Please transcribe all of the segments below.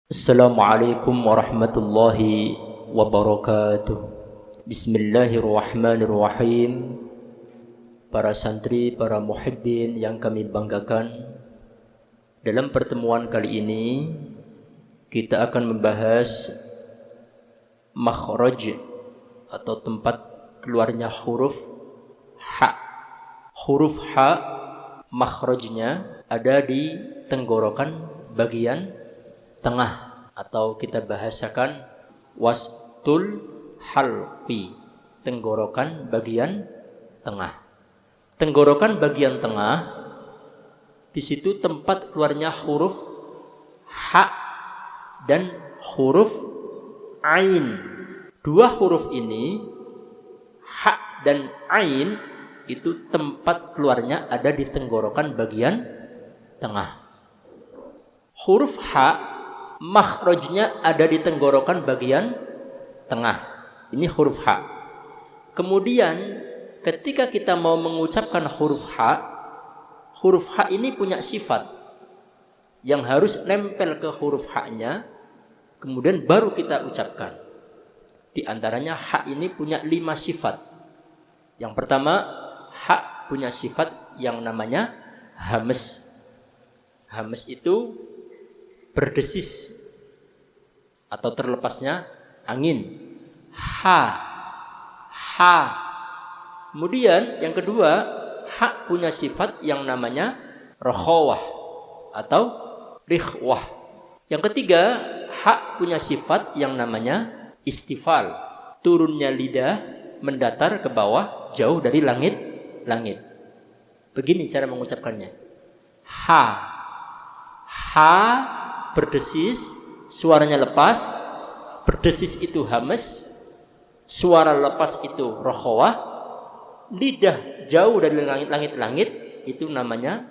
Assalamualaikum warahmatullahi wabarakatuh. Bismillahirrahmanirrahim. Para santri, para muhibbin yang kami banggakan, dalam pertemuan kali ini kita akan membahas makhraj atau tempat keluarnya huruf ha. Huruf ha makhrajnya ada di tenggorokan bagian tengah, atau kita bahasakan wastul halqi, tenggorokan bagian tengah. Tenggorokan bagian tengah, di situ tempat keluarnya huruf ha dan huruf ain. Dua huruf ini, ha dan ain, itu tempat keluarnya ada di tenggorokan bagian tengah. Huruf ha makhrajnya ada di tenggorokan bagian tengah. Ini huruf ha. Kemudian ketika kita mau mengucapkan huruf ha ini punya sifat yang harus nempel ke huruf ha-nya, kemudian baru kita ucapkan. Di antaranya ha ini punya 5 sifat. Yang pertama, ha punya sifat yang namanya hames. Hames itu berdesis atau terlepasnya angin. Ha. Kemudian yang kedua, ha punya sifat yang namanya rakhawah atau rikhwah. Yang ketiga, ha punya sifat yang namanya istifal, turunnya lidah mendatar ke bawah jauh dari langit. Begini cara mengucapkannya. Ha berdesis, suaranya lepas. Berdesis itu hames, suara lepas itu rakhawah. Lidah jauh dari langit itu namanya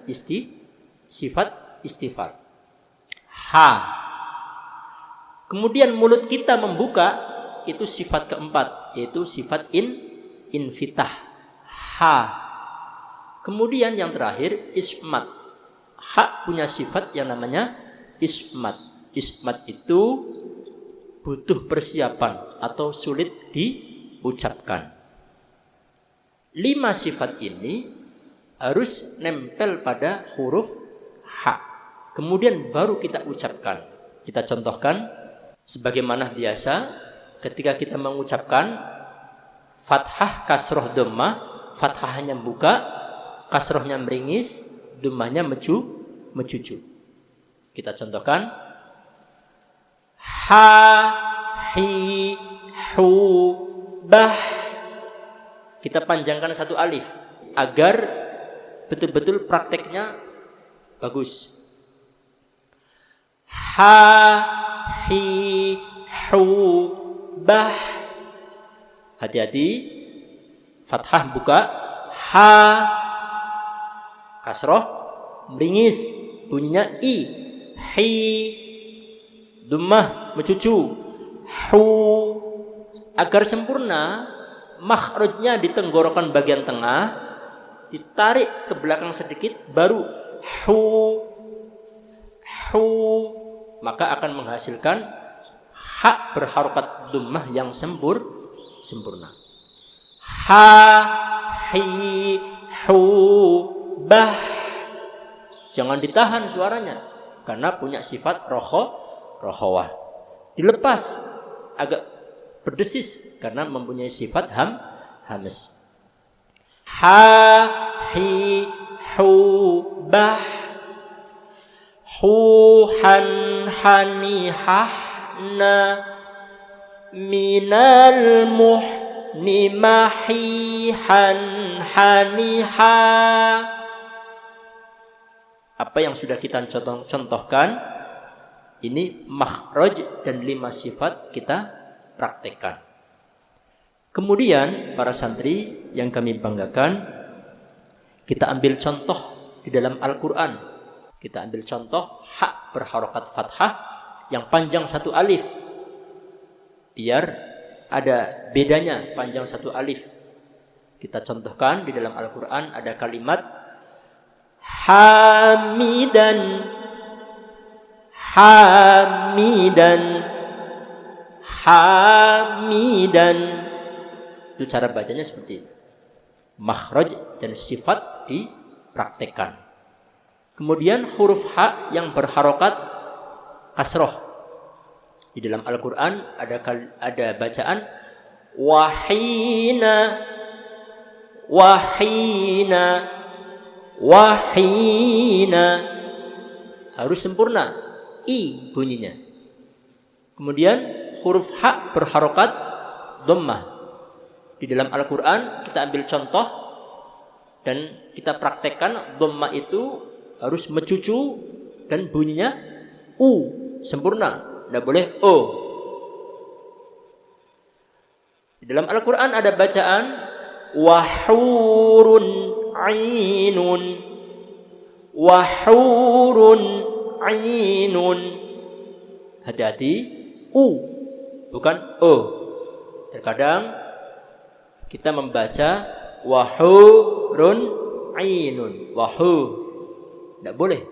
sifat istifal. Ha. Kemudian mulut kita membuka, itu sifat keempat, yaitu sifat infitah. Ha. Kemudian yang terakhir ismat. Ha punya sifat yang namanya ismat. Ismat itu butuh persiapan atau sulit diucapkan. 5 sifat ini harus nempel pada huruf ha. Kemudian baru kita ucapkan. Kita contohkan sebagaimana biasa ketika kita mengucapkan fathah, kasroh, dhammah. Fathahnya buka, kasrohnya meringis, dhammahnya mencucu. Kita contohkan ha, hi, hu, bah. Kita panjangkan satu alif agar betul-betul prakteknya bagus. Ha, hi, hu, bah. Hati-hati, fathah buka, ha, kasroh meringis, bunyinya i, hi, dhammah mencucu, hu. Agar sempurna, makhrajnya di tenggorokan bagian tengah, ditarik ke belakang sedikit, baru hu, maka akan menghasilkan ha berharokat dhammah yang sempurna. Ha, hi, hu, bah. Jangan ditahan suaranya karena punya sifat rakhawah. Dilepas agak berdesis karena mempunyai sifat hames. Ha, hi, hu, bah. Hu, han, hani, hahna. Minal muhni, mahi, han, hani, ha. Apa yang sudah kita contohkan, ini makhraj dan 5 sifat kita praktekkan. Kemudian para santri yang kami banggakan, kita ambil contoh di dalam Al-Quran. Kita ambil contoh ha berharokat fathah yang panjang satu alif, biar ada bedanya panjang satu alif. Kita contohkan di dalam Al-Quran ada kalimat hamidan hamidan, hamidan. Itu cara bacanya seperti itu. Makhraj dan sifat dipraktekkan. Kemudian huruf H yang berharokat kasroh. Di dalam Al-Quran ada bacaan wahina, wahina, wahina. Harus sempurna I bunyinya. Kemudian huruf H berharokat dhammah. Di dalam Al-Quran kita ambil contoh dan kita praktekkan dhammah itu harus mencucu dan bunyinya U sempurna, tidak boleh O. Di dalam Al-Quran ada bacaan wahurun ainun, wahurun ainun. Hati-hati U bukan O. Terkadang kita membaca wahurun ainun, wahu. Tidak boleh,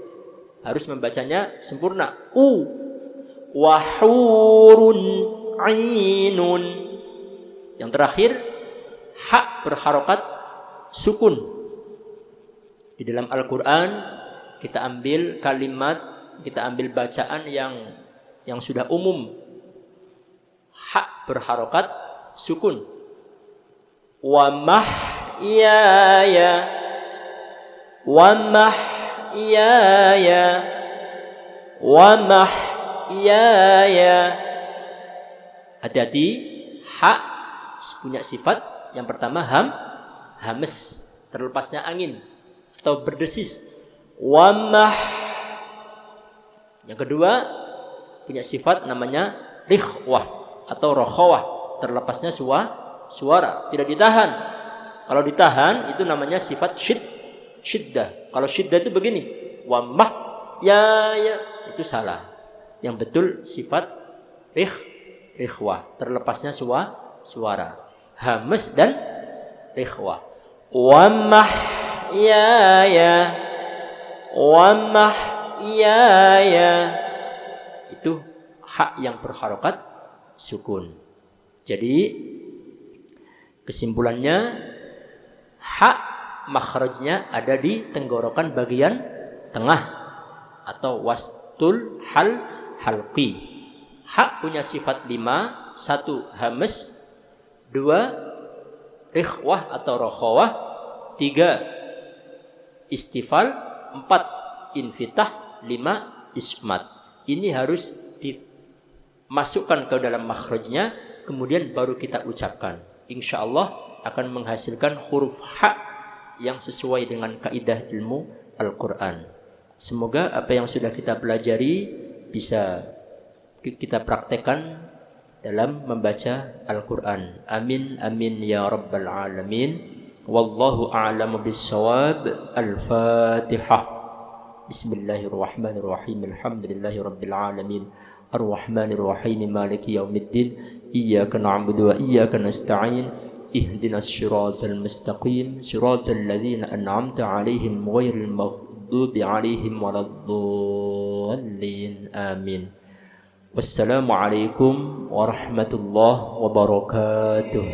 harus membacanya sempurna U. Wahurun ainun. Yang terakhir H berharokat sukun. Di dalam Al-Quran kita ambil kalimat, kita ambil bacaan yang sudah umum. H berharokat sukun. Wa mahyaya, wa mahyaya, wa mahyaya. Hati-hati, H punya sifat yang pertama hames, terlepasnya angin atau berdesis. Wa mah. Yang kedua punya sifat namanya rikhwah atau rokhawah, terlepasnya suara, tidak ditahan. Kalau ditahan itu namanya sifat syiddah. Kalau syiddah itu begini, wa mah ya, itu salah. Yang betul sifat rikhwah, terlepasnya suara. Hames dan rikhwah. Wa mah ya, wa mah ya. Itu hak yang berharokat sukun. Jadi kesimpulannya hak makhrajnya ada di tenggorokan bagian tengah atau wastul halqi. Hak punya sifat 5. 1 hames, 2 rikhwah atau rokhawah, 3 istifal, 4 infitah, 5 ismat. Ini harus dimasukkan ke dalam makhrajnya, kemudian baru kita ucapkan. Insya Allah akan menghasilkan huruf H yang sesuai dengan kaidah ilmu Al-Quran. Semoga apa yang sudah kita pelajari bisa kita praktekkan dalam membaca Al-Quran. Amin, amin ya rabbal alamin. Wallahu a'lamu bis-shawab. Al-Fatihah. Bismillahirrahmanirrahim. Alhamdulillahi rabbil alamin. Ar-Rahmanirrahim. Maliki yaumiddin. Iyyaka na'budu wa iyyaka nasta'in. Ihdinas siratal mustaqim. Siratal ladzina an'amta 'alaihim ghairil maghdubi 'alaihim waladdallin. Amin. Wassalamualaikum warahmatullahi wabarakatuh.